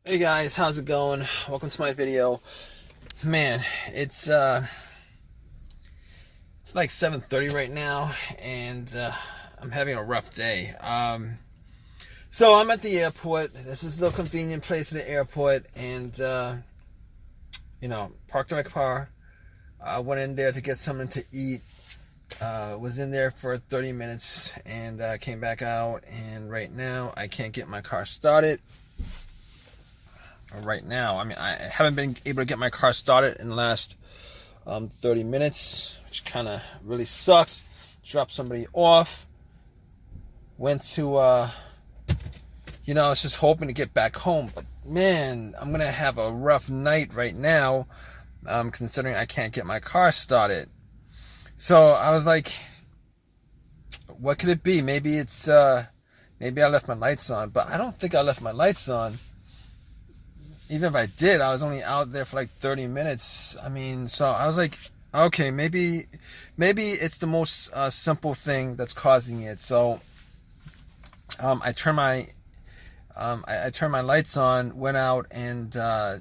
Hey guys, how's it going? Welcome to my video. Man, it's like 7:30 right now, and I'm having a rough day. So I'm at the airport. This is the convenient place at the airport, and parked my car. I went in there to get something to eat. Was in there for 30 minutes and came back out, and right now I can't get my car started. Right now, I mean, I haven't been able to get my car started in the last 30 minutes, which kind of really sucks. Dropped somebody off. Went to, I was just hoping to get back home, but man, I'm gonna have a rough night right now, considering I can't get my car started. So I was like, what could it be? Maybe it's, maybe I left my lights on, but I don't think I left my lights on. Even if I did, I was only out there for like 30 minutes. I mean, so I was like, okay, maybe it's the most simple thing that's causing it. So I turned my lights on, went out, and try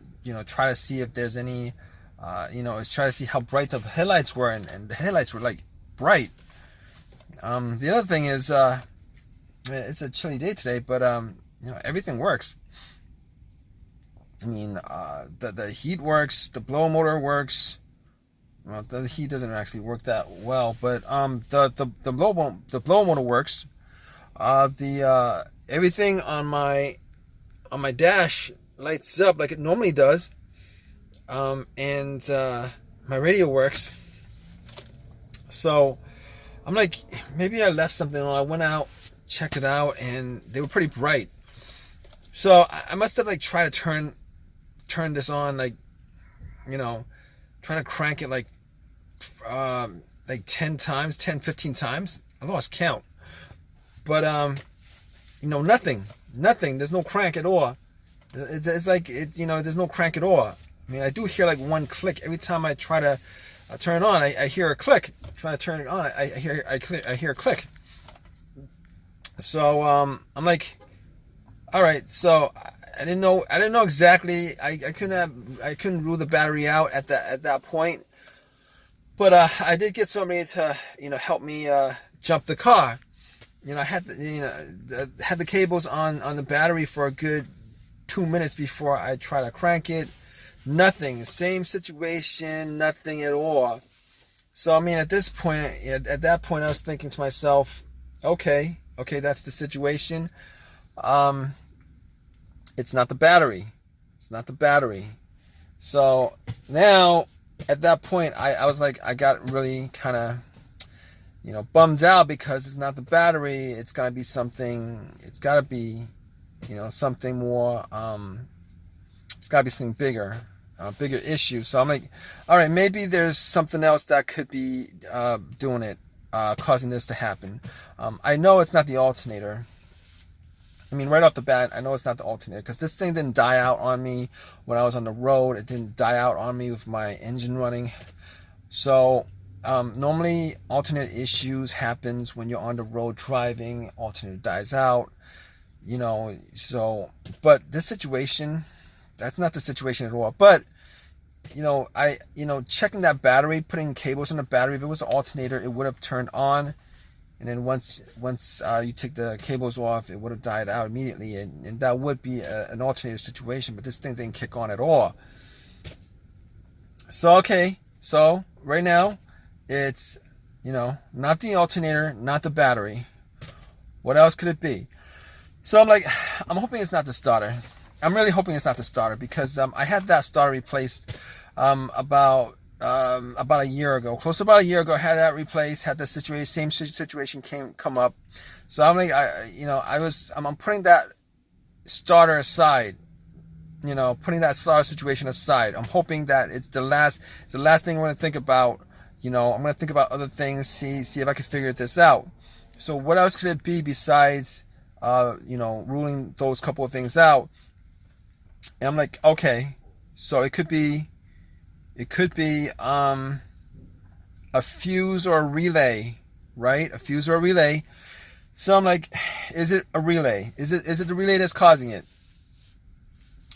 to see if there's any, try to see how bright the headlights were, and the headlights were like bright. The other thing is, it's a chilly day today, but everything works. I mean, the heat works, the blower motor works. Well, the heat doesn't actually work that well, but the blower motor works. Everything on my dash lights up like it normally does, and my radio works. So I'm like, maybe I left something on. I went out, checked it out, and they were pretty bright. So I must have like tried to turn this on, like, trying to crank it like 10 times, 10, 15 times. I lost count. But, nothing. There's no crank at all. It's like, there's no crank at all. I mean, I do hear like one click. Every time I try to turn it on, I hear a click. Trying to turn it on, I hear a click. So, I'm like, all right, so I didn't know exactly. I couldn't rule the battery out at that point. But I did get somebody to help me jump the car. I had the cables on the battery for a good 2 minutes before I try to crank it. Nothing. Same situation. Nothing at all. So I mean, at that point, I was thinking to myself, okay, that's the situation. It's not the battery. So now, at that point, I was like, I got really kind of, bummed out because it's not the battery. It's got to be something. It's got to be, something more. It's got to be something bigger, bigger issue. So I'm like, all right, maybe there's something else that could be doing it, causing this to happen. I know it's not the alternator. I mean, right off the bat, I know it's not the alternator because this thing didn't die out on me when I was on the road. It didn't die out on me with my engine running. So normally alternator issues happens when you're on the road driving. Alternator dies out, So, but this situation, that's not the situation at all. But checking that battery, putting cables on the battery. If it was an alternator, it would have turned on. And then once you take the cables off, it would have died out immediately, and that would be an alternator situation. But this thing didn't kick on at all. So so right now, it's not the alternator, not the battery. What else could it be? So I'm like, I'm hoping it's not the starter. I'm really hoping it's not the starter because I had that starter replaced about a year ago, close to about a year ago. I had that replaced, had the same situation come up. So I'm like, I'm putting that starter aside, putting that starter situation aside. I'm hoping that it's the last thing I'm going to think about. I'm going to think about other things, see if I can figure this out. So what else could it be besides, ruling those couple of things out? And I'm like, okay, so it could be a fuse or a relay, right? A fuse or a relay. So I'm like, is it a relay? Is it the relay that's causing it?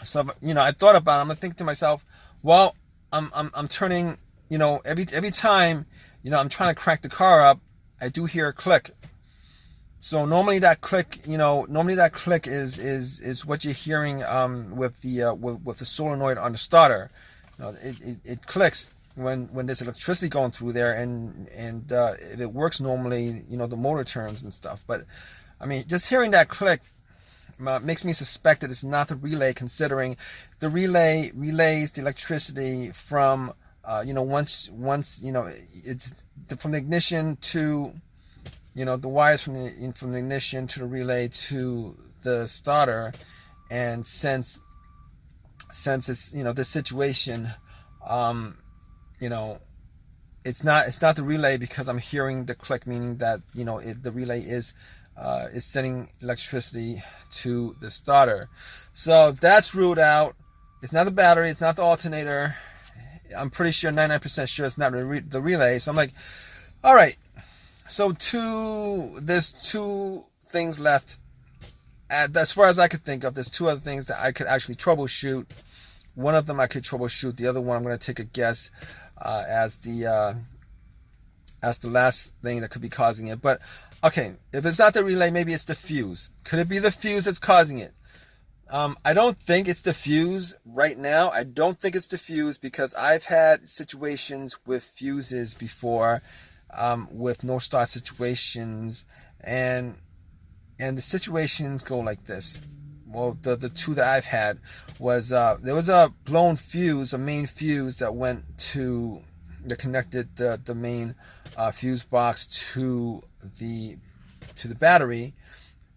So, you know, I thought about it. I'm thinking to myself, well, I'm turning, you know, every time, you know, I'm trying to crank the car up, I do hear a click. So normally that click, you know, is what you're hearing with the solenoid on the starter. You know, it clicks when there's electricity going through there, and if it works normally, you know, the motor turns and stuff. But I mean, just hearing that click makes me suspect that it's not the relay, considering the relay relays the electricity from you know, once you know, it's from the ignition to, you know, the wires from the ignition to the relay to the starter. And since it's, you know, this situation, you know, it's not the relay, because I'm hearing the click, meaning that, you know, the relay is sending electricity to the starter. So that's ruled out. It's not the battery, it's not the alternator. I'm pretty sure, 99% sure it's not the relay. So I'm like, all right, so there's two things left. As far as I could think of, there's two other things that I could actually troubleshoot. One of them I could troubleshoot. The other one I'm going to take a guess as the last thing that could be causing it. But okay, if it's not the relay, maybe it's the fuse. Could it be the fuse that's causing it? I don't think it's the fuse right now. I don't think it's the fuse, because I've had situations with fuses before, with no start situations, and the situations go like this. Well, the two that I've had was there was a blown fuse, a main fuse that connected the main fuse box to the battery,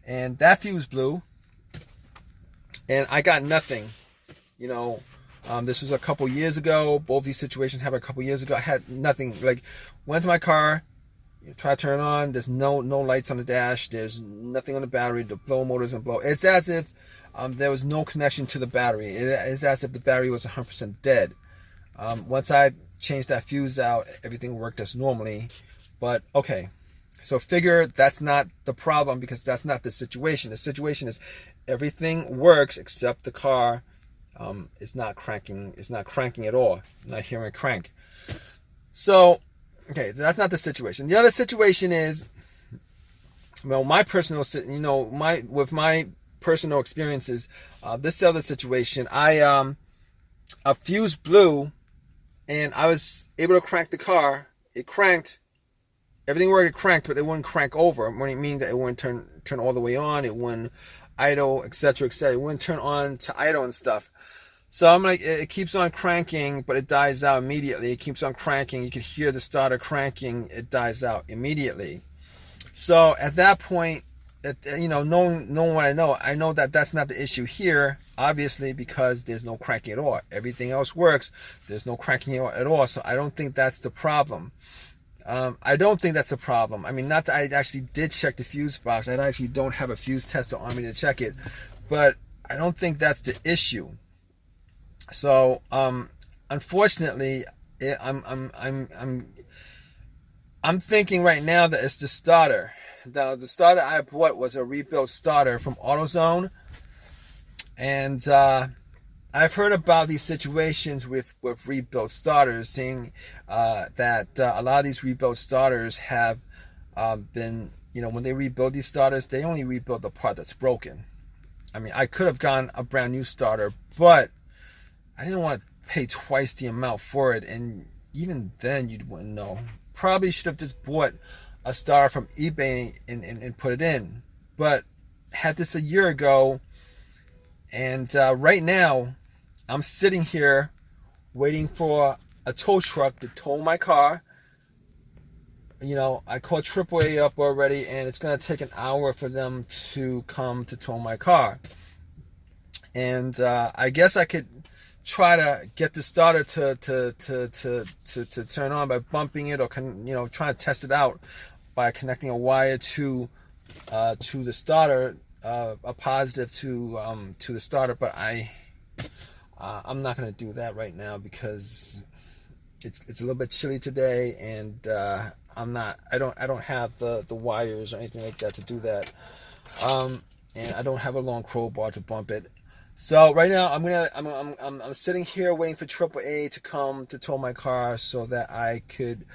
and that fuse blew, and I got nothing. You know, this was a couple years ago. Both these situations happened a couple years ago. I had nothing. Like, went to my car, try to turn it on. There's no lights on the dash. There's nothing on the battery. The blow motor doesn't blow. It's as if there was no connection to the battery. It is as if the battery was 100% dead. Once I changed that fuse out, everything worked as normally. But okay, so figure that's not the problem, because that's not the situation. The situation is everything works except the car is not cranking. It's not cranking at all. I'm not hearing a crank. So okay, that's not the situation. The other situation is, well, my personal, you know, with my personal experiences, this other situation, a fuse blew, and I was able to crank the car. It cranked. Everything worked. It cranked, but it wouldn't crank over. Meaning that it wouldn't turn all the way on. It wouldn't idle, etc., etc. It wouldn't turn on to idle and stuff. So I'm like, it keeps on cranking, but it dies out immediately. It keeps on cranking. You can hear the starter cranking. It dies out immediately. So at that point, you know, knowing what I know that that's not the issue here, obviously, because there's no cranking at all. Everything else works. There's no cranking at all. So I don't think that's the problem. I don't think that's the problem. I mean, not that I actually did check the fuse box. I actually don't have a fuse tester on me to check it, but I don't think that's the issue. So, unfortunately, I'm thinking right now that it's the starter. The starter I bought was a rebuilt starter from AutoZone, and I've heard about these situations with rebuilt starters, saying that a lot of these rebuilt starters have been, you know, when they rebuild these starters, they only rebuild the part that's broken. I mean, I could have gotten a brand new starter, but I didn't want to pay twice the amount for it, and even then you wouldn't know. Probably should have just bought a starter from eBay and put it in. But had this a year ago, and right now I'm sitting here waiting for a tow truck to tow my car. You know, I called AAA up already, and it's going to take an hour for them to come to tow my car. And I guess I could try to get the starter to turn on by bumping it, or you know, trying to test it out by connecting a wire to the starter, a positive to the starter. But I'm not going to do that right now, because it's a little bit chilly today, and I don't have the wires or anything like that to do that, and I don't have a long crowbar to bump it. So right now I'm sitting here waiting for AAA to come to tow my car so that I could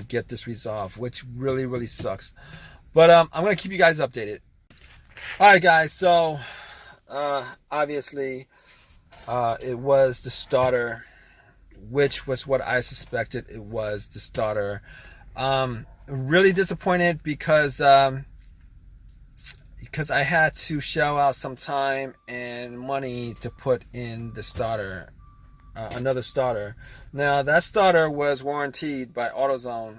get this resolved, which really sucks. But I'm gonna keep you guys updated. All right, guys. So obviously it was the starter, which was what I suspected. It was the starter. Really disappointed because I had to shell out some time and money to put in the starter, another starter. Now that starter was warranted by AutoZone.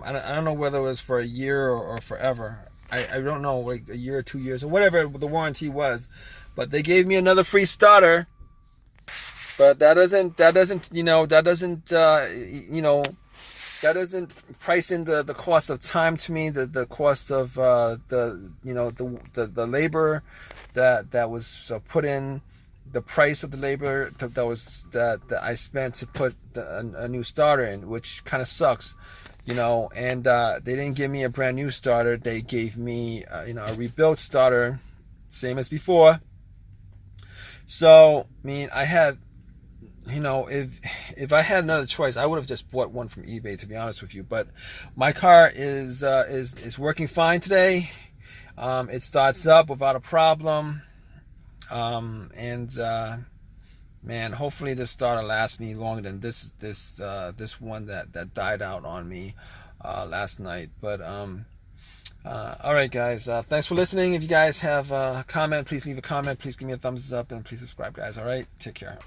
I don't know whether it was for a year or forever. I don't know, like a year or 2 years or whatever the warranty was. But they gave me another free starter. But that doesn't price in the cost of time to me, the cost of the labor that was put in, the price of the labor that I spent to put a new starter in, which kind of sucks, and they didn't give me a brand new starter. They gave me a rebuilt starter, same as before. So I mean, I had, if I had another choice, I would have just bought one from eBay, to be honest with you. But my car is working fine today. It starts up without a problem, man, hopefully this starter lasts me longer than this one that died out on me last night. But all right, guys, thanks for listening. If you guys have a comment, please leave a comment. Please give me a thumbs up, and please subscribe, guys. All right, take care.